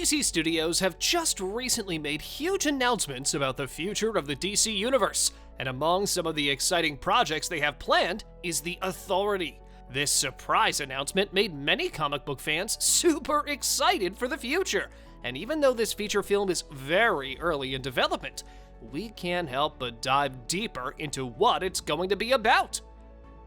DC Studios have just recently made huge announcements about the future of the DC Universe, and among some of the exciting projects they have planned is The Authority. This surprise announcement made many comic book fans super excited for the future, and even though this feature film is very early in development, we can't help but dive deeper into what it's going to be about.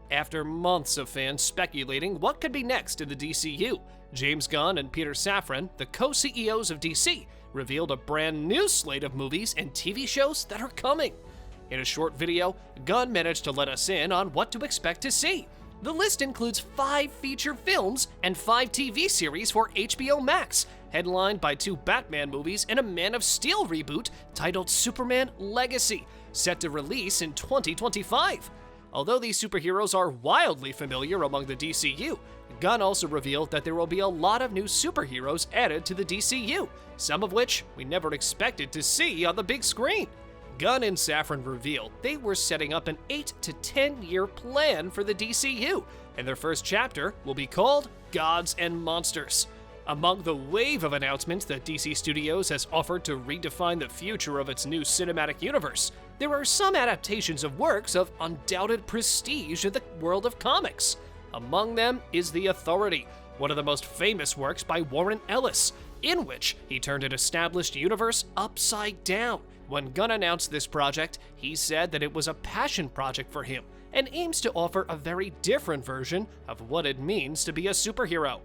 After months of fans speculating what could be next in the DCU, James Gunn and Peter Safran, the co-CEOs of DC, revealed a brand new slate of movies and TV shows that are coming. In a short video, Gunn managed to let us in on what to expect to see. The list includes 5 feature films and 5 TV series for HBO Max, headlined by 2 Batman movies and a Man of Steel reboot titled Superman Legacy, set to release in 2025. Although these superheroes are wildly familiar among the DCU, Gunn also revealed that there will be a lot of new superheroes added to the DCU, some of which we never expected to see on the big screen. Gunn and Safran revealed they were setting up an 8 to 10 year plan for the DCU, and their first chapter will be called Gods and Monsters. Among the wave of announcements that DC Studios has offered to redefine the future of its new cinematic universe, there are some adaptations of works of undoubted prestige in the world of comics. Among them is The Authority, one of the most famous works by Warren Ellis, in which he turned an established universe upside down. When Gunn announced this project, he said that it was a passion project for him and aims to offer a very different version of what it means to be a superhero.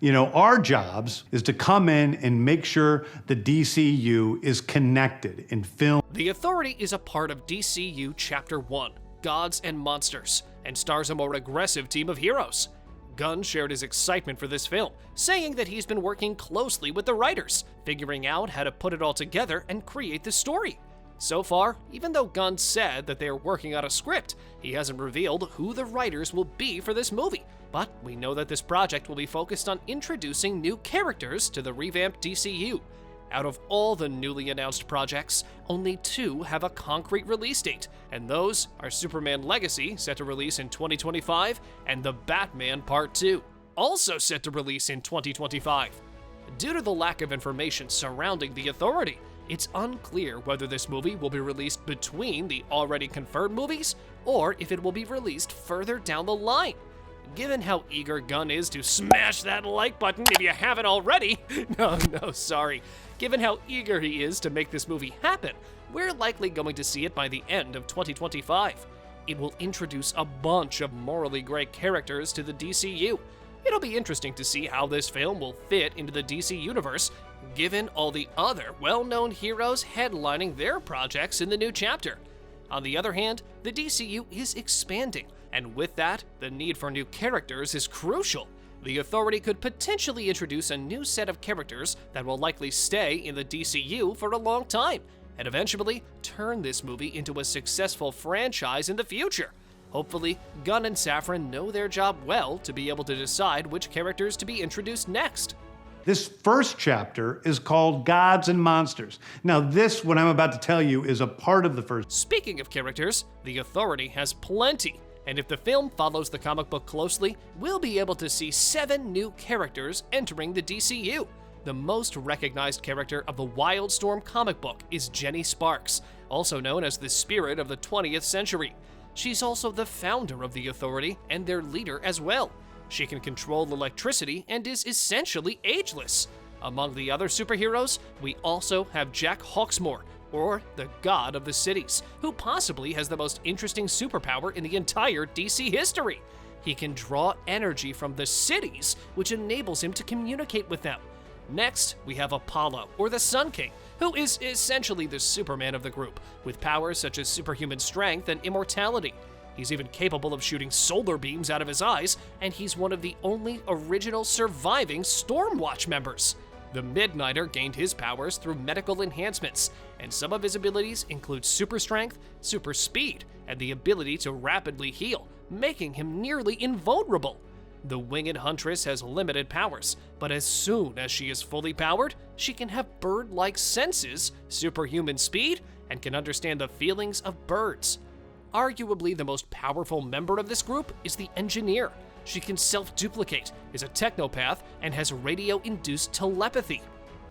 You know, our jobs is to come in and make sure the DCU is connected in film. The Authority is a part of DCU Chapter 1, Gods and Monsters, and stars a more aggressive team of heroes. Gunn shared his excitement for this film, saying that he's been working closely with the writers, figuring out how to put it all together and create the story. So far, even though Gunn said that they are working on a script, he hasn't revealed who the writers will be for this movie. But we know that this project will be focused on introducing new characters to the revamped DCU. Out of all the newly announced projects, only 2 have a concrete release date, and those are Superman Legacy, set to release in 2025, and The Batman Part 2, also set to release in 2025. Due to the lack of information surrounding The Authority, it's unclear whether this movie will be released between the already confirmed movies, or if it will be released further down the line. Given how eager Gunn is to smash that like button if you haven't already, sorry. Given how eager he is to make this movie happen, we're likely going to see it by the end of 2025. It will introduce a bunch of morally gray characters to the DCU. It'll be interesting to see how this film will fit into the DC universe, given all the other well-known heroes headlining their projects in the new chapter. On the other hand, the DCU is expanding, and with that, the need for new characters is crucial. The Authority could potentially introduce a new set of characters that will likely stay in the DCU for a long time, and eventually turn this movie into a successful franchise in the future. Hopefully, Gunn and Safran know their job well to be able to decide which characters to be introduced next. This first chapter is called Gods and Monsters. Now this, what I'm about to tell you, is a part of the first. Speaking of characters, The Authority has plenty. And if the film follows the comic book closely, we'll be able to see 7 new characters entering the DCU. The most recognized character of the Wildstorm comic book is Jenny Sparks, also known as the Spirit of the 20th Century. She's also the founder of the Authority and their leader as well. She can control electricity and is essentially ageless. Among the other superheroes, we also have Jack Hawksmoor, or the God of the Cities, who possibly has the most interesting superpower in the entire DC history. He can draw energy from the cities, which enables him to communicate with them. Next, we have Apollo, or the Sun King, who is essentially the Superman of the group, with powers such as superhuman strength and immortality. He's even capable of shooting solar beams out of his eyes, and he's one of the only original surviving Stormwatch members. The Midnighter gained his powers through medical enhancements, and some of his abilities include super strength, super speed, and the ability to rapidly heal, making him nearly invulnerable. The Winged Huntress has limited powers, but as soon as she is fully powered, she can have bird-like senses, superhuman speed, and can understand the feelings of birds. Arguably the most powerful member of this group is the Engineer. She can self-duplicate, is a technopath, and has radio-induced telepathy.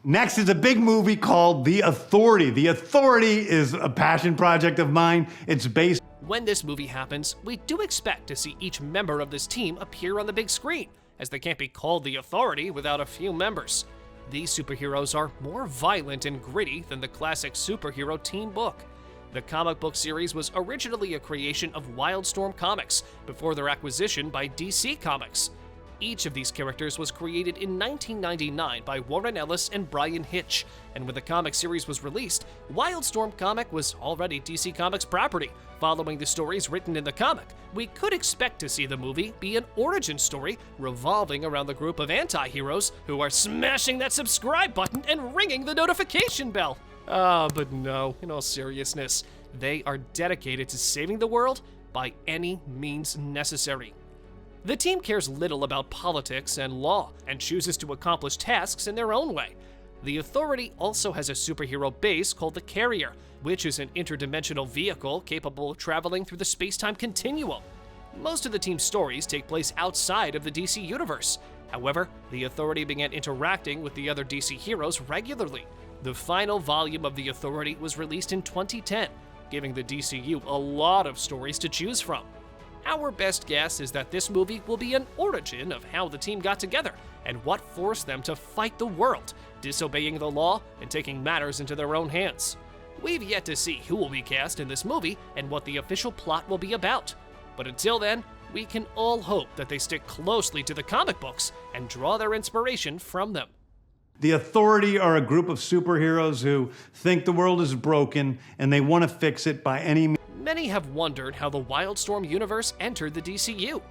Next is a big movie called The Authority. The Authority is a passion project of mine. It's based. When this movie happens, we do expect to see each member of this team appear on the big screen, as they can't be called the Authority without a few members. These superheroes are more violent and gritty than the classic superhero teen book. The comic book series was originally a creation of Wildstorm Comics before their acquisition by DC Comics. Each of these characters was created in 1999 by Warren Ellis and Bryan Hitch, and when the comic series was released, Wildstorm comic was already DC Comics property. Following the stories written in the comic, we could expect to see the movie be an origin story revolving around the group of anti-heroes who are smashing that subscribe button and ringing the notification bell. But no, in all seriousness, they are dedicated to saving the world by any means necessary. The team cares little about politics and law, and chooses to accomplish tasks in their own way. The Authority also has a superhero base called the Carrier, which is an interdimensional vehicle capable of traveling through the space-time continuum. Most of the team's stories take place outside of the DC universe. However, the Authority began interacting with the other DC heroes regularly. The final volume of the Authority was released in 2010, giving the DCU a lot of stories to choose from. Our best guess is that this movie will be an origin of how the team got together and what forced them to fight the world, disobeying the law and taking matters into their own hands. We've yet to see who will be cast in this movie and what the official plot will be about. But until then, we can all hope that they stick closely to the comic books and draw their inspiration from them. The Authority are a group of superheroes who think the world is broken and they want to fix it by any means. Many have wondered how the Wildstorm universe entered the DCU.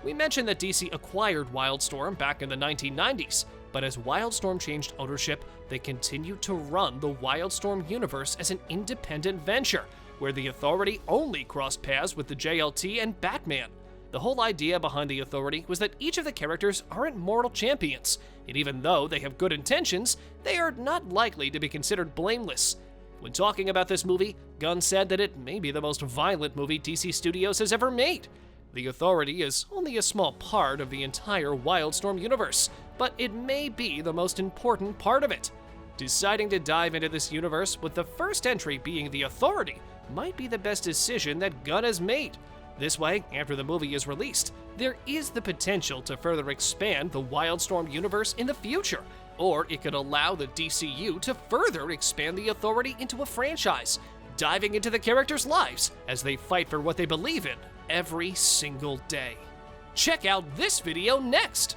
We mentioned that DC acquired Wildstorm back in the 1990s, but as Wildstorm changed ownership, they continued to run the Wildstorm universe as an independent venture, where the Authority only crossed paths with the JLT and Batman. The whole idea behind the Authority was that each of the characters aren't mortal champions, and even though they have good intentions, they are not likely to be considered blameless. When talking about this movie, Gunn said that it may be the most violent movie DC Studios has ever made. The Authority is only a small part of the entire Wildstorm universe, but it may be the most important part of it. Deciding to dive into this universe with the first entry being the Authority might be the best decision that Gunn has made. This way, after the movie is released, there is the potential to further expand the Wildstorm universe in the future, or it could allow the DCU to further expand the Authority into a franchise, diving into the characters' lives as they fight for what they believe in every single day. Check out this video next!